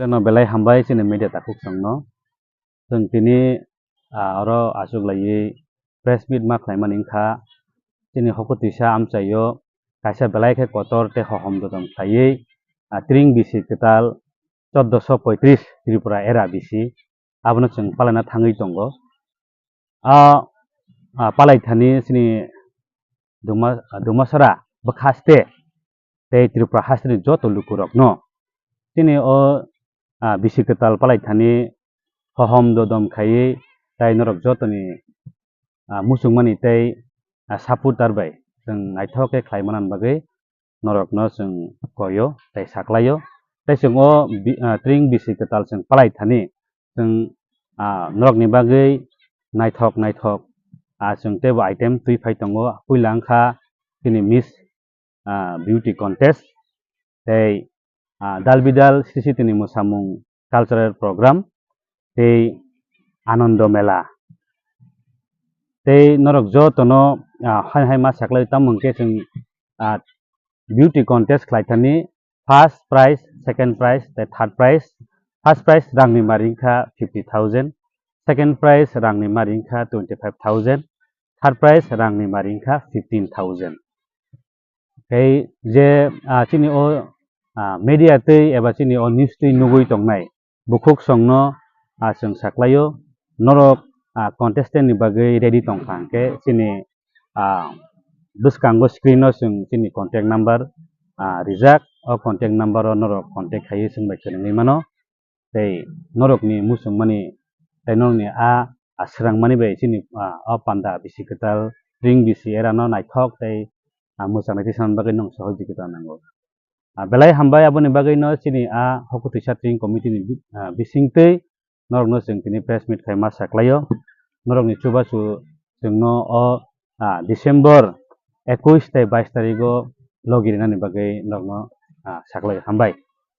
no belai hambai sini media takuk sangno जों tini oro asuk lai press meet ma khlaiman ingkha tini hokutisa amchaio kaisa belai khe kotor tei hohom dodom khlaiui tring bisi kwtal 1435 Tripura era bisi abono chung palaina thangui tongo palaithani sini dumasara bwkhaste tei Tripura haste ni joto lukurok no tini o bisi kwtal palaithani hohom dodom khaiui tai norok jotoni musungmani tei saputar bai chung naithok khe khlaimanani bagui norok no chung koyo tei saklaio tei chung o tring bisi kwtal chung palaithani chung norokni bagui naithok chung tebo item tui phai tongo puila wngkha tini miss beauty contest tei dalbidal sisi tini mwsamung cultural program tei anondo mela tei norok jotono hai ma saklai tamung khe chung beauty contest khlaithani first prize second prize tei third prize first prize rangni mari wngkha 50,000 second prize rangni mari wngkha 25,000 third prize rangni mari wngkha 15,000 tei je chini o media tei eba chini o news tui nugui tongnai bukhuk songno chung saklaio norok contestant ni bagui ready tongkha hingkhe chini bwskango screen no chung chini contact number rijak o contact number o norok contact khaiui chungbai kwrwngui mano tei norokni musungmani tei norokni swrangmani bai chini o panda bisi kwtal tring bisi era no naithok tei mwchang naitui sanani bagui nog sahojokita nango belai hambai aboni bagui no chini hokutisa tring committee ni bisingtui norok no chung tini press meet khaima saklaio norokni chubachu chungno o December 21 tei 22 tarikh o logi rinani bagui norokno saklaio hambai।